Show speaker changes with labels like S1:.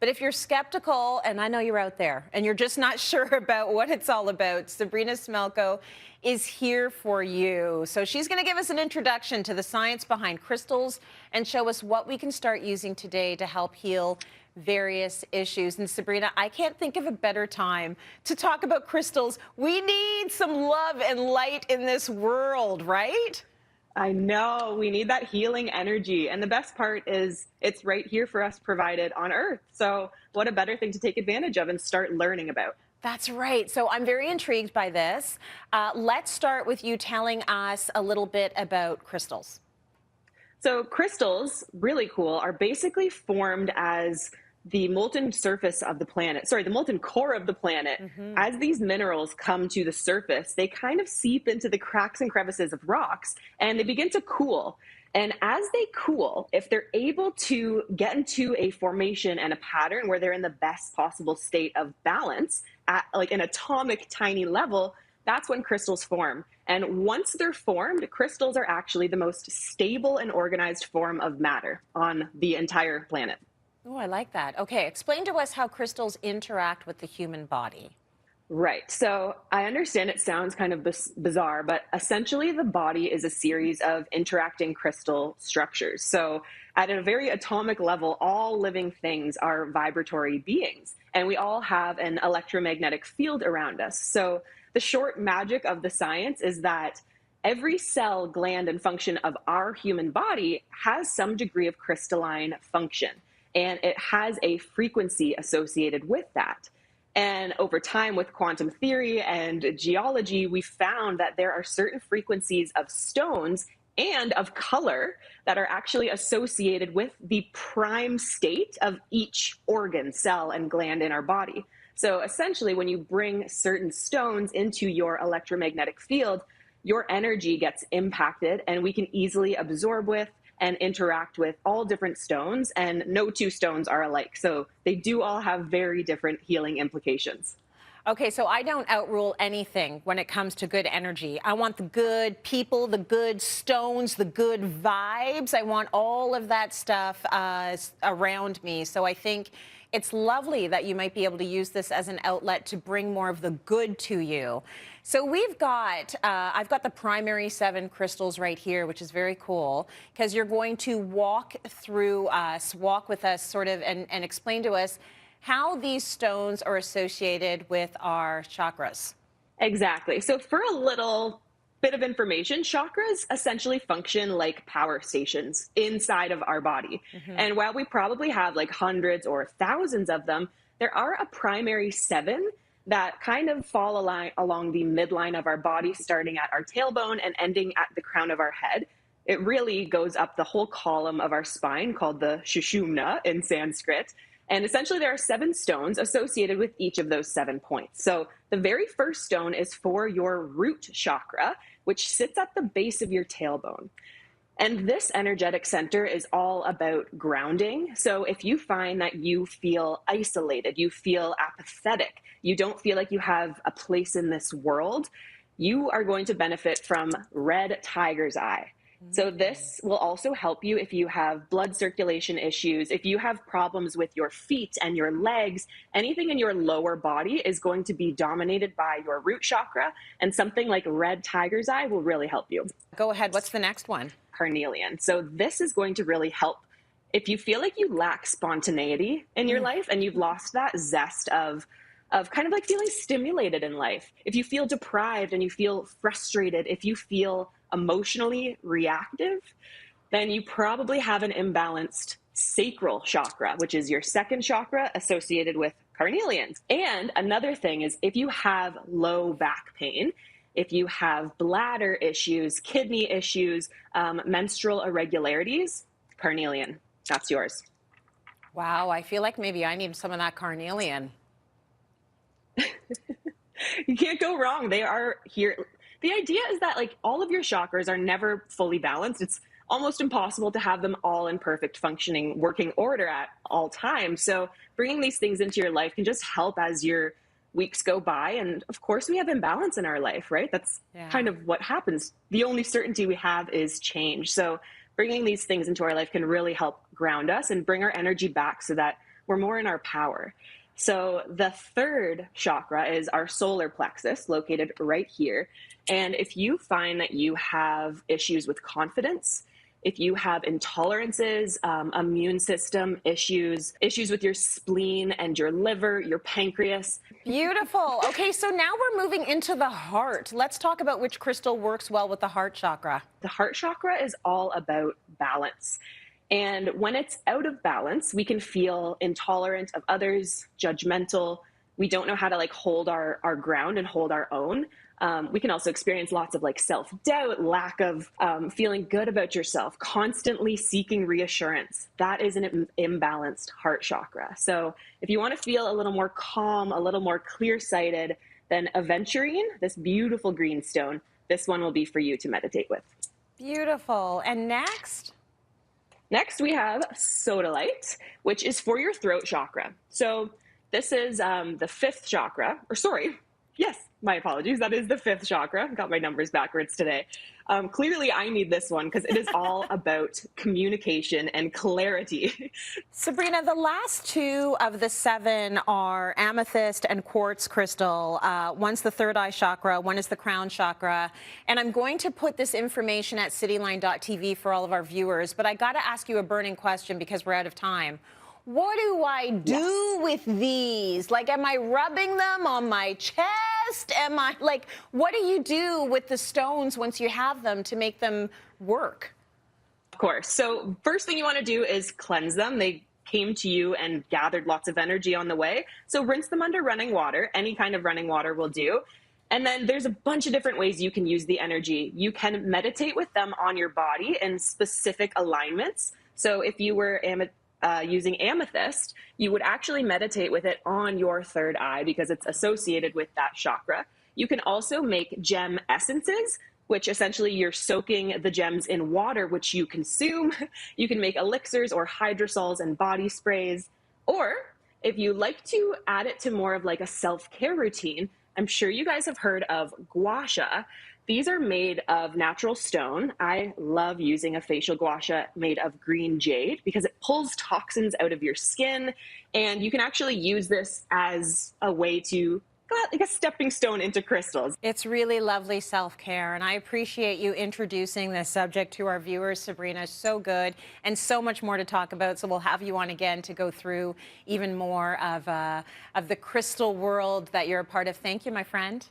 S1: But if you're skeptical, and I know you're out there, and you're just not sure about what it's all about, Sabrina Smelko is here for you. So she's going to give us an introduction to the science behind crystals and show us what we can start using today to help heal various issues. And Sabrina, I can't think of a better time to talk about crystals. We need some love and light in this world, right?
S2: I know we need that healing energy. And the best part is it's right here for us provided on Earth. So what a better thing to take advantage of and start learning about.
S1: That's right. So I'm very intrigued by this. Let's start with you telling us a little bit about crystals.
S2: So crystals, really cool, are basically formed as the molten surface of the planet, the molten core of the planet. As these minerals come to the surface, they kind of seep into the cracks and crevices of rocks and they begin to cool. And as they cool, if they're able to get into a formation and a pattern where they're in the best possible state of balance at like an atomic tiny level, that's when crystals form. And once they're formed, crystals are actually the most stable and organized form of matter on the entire planet.
S1: Oh, I like that. Okay, explain to us how crystals interact with the human body.
S2: Right. So I understand it sounds kind of bizarre, but essentially the body is a series of interacting crystal structures. So at a very atomic level, all living things are vibratory beings, and we all have an electromagnetic field around us. So the short magic of the science is that every cell, gland, and function of our human body has some degree of crystalline function, and it has a frequency associated with that. And over time, with quantum theory and geology, we found that there are certain frequencies of stones and of color that are actually associated with the prime state of each organ, cell, and gland in our body. So essentially, when you bring certain stones into your electromagnetic field, your energy gets impacted, and we can easily absorb with and interact with all different stones, and no two stones are alike. So they do all have very different healing implications.
S1: Okay, so I don't outrule anything when it comes to good energy. I want the good people, the good stones, the good vibes. I want all of that stuff around me. So I think it's lovely that you might be able to use this as an outlet to bring more of the good to you. So we've got, I've got the primary 7 crystals right here, which is very cool, because you're going to walk with us sort of, and explain to us how these stones are associated with our chakras.
S2: Exactly. So for a little bit of information, chakras essentially function like power stations inside of our body. And while we probably have like hundreds or thousands of them, there are a primary 7 that kind of fall along the midline of our body, starting at our tailbone and ending at the crown of our head. It really goes up the whole column of our spine, called the Shushumna in Sanskrit. And essentially there are 7 stones associated with each of those 7 points. So the very first stone is for your root chakra, which sits at the base of your tailbone. And this energetic center is all about grounding. So if you find that you feel isolated, you feel apathetic, you don't feel like you have a place in this world, you are going to benefit from red tiger's eye. So this will also help you if you have blood circulation issues, if you have problems with your feet and your legs. Anything in your lower body is going to be dominated by your root chakra, and something like red tiger's eye will really help you.
S1: Go ahead. What's the next one?
S2: Carnelian. So this is going to really help if you feel like you lack spontaneity in your life and you've lost that zest of kind of like feeling stimulated in life. If you feel deprived and you feel frustrated, if you feel emotionally reactive, then you probably have an imbalanced sacral chakra, which is your second chakra associated with carnelian. And another thing is, if you have low back pain, if you have bladder issues, kidney issues, menstrual irregularities, carnelian, that's yours.
S1: Wow, I feel like maybe I need some of that carnelian.
S2: You can't go wrong. They are here. The idea is that like all of your chakras are never fully balanced. It's almost impossible to have them all in perfect functioning working order at all times. So bringing these things into your life can just help as your weeks go by. And of course we have imbalance in our life, right? That's kind of what happens. The only certainty we have is change. So bringing these things into our life can really help ground us and bring our energy back so that we're more in our power. So the third chakra is our solar plexus, located right here. And if you find that you have issues with confidence, if you have intolerances, immune system issues, issues with your spleen and your liver, your pancreas.
S1: Beautiful. Okay, so now we're moving into the heart. Let's talk about which crystal works well with the heart chakra.
S2: The heart chakra is all about balance. And when it's out of balance, we can feel intolerant of others, judgmental. We don't know how to like hold our ground and hold our own. We can also experience lots of like self-doubt, lack of feeling good about yourself, constantly seeking reassurance. That is an imbalanced heart chakra. So if you want to feel a little more calm, a little more clear-sighted, then aventurine, this beautiful green stone, this one will be for you to meditate with.
S1: Beautiful. And next?
S2: Next, we have Sodalite, which is for your throat chakra. So this is the fifth chakra, or sorry, yes, my apologies. That is the fifth chakra. Got my numbers backwards today. Clearly, I need this one because it is all about communication and clarity.
S1: Sabrina, the last two of the seven are amethyst and quartz crystal. One's the third eye chakra, one is the crown chakra. And I'm going to put this information at cityline.tv for all of our viewers, but I got to ask you a burning question because we're out of time. What do I do with these? Like, am I rubbing them on my chest? Am I, like, what do you do with the stones once you have them to make them work?
S2: Of course. So first thing you want to do is cleanse them. They came to you and gathered lots of energy on the way. So rinse them under running water. Any kind of running water will do. And then there's a bunch of different ways you can use the energy. You can meditate with them on your body in specific alignments. So if you were using amethyst, you would actually meditate with it on your third eye because it's associated with that chakra. You can also make gem essences, which essentially you're soaking the gems in water, which you consume. You can make elixirs or hydrosols and body sprays. Or if you like to add it to more of like a self-care routine, I'm sure you guys have heard of gua sha. These are made of natural stone. I love using a facial gua sha made of green jade because it pulls toxins out of your skin. And you can actually use this as a way to, like a stepping stone into crystals.
S1: It's really lovely self-care, and I appreciate you introducing this subject to our viewers, Sabrina. So good, and so much more to talk about, so we'll have you on again to go through even more of the crystal world that you're a part of. Thank you, my friend.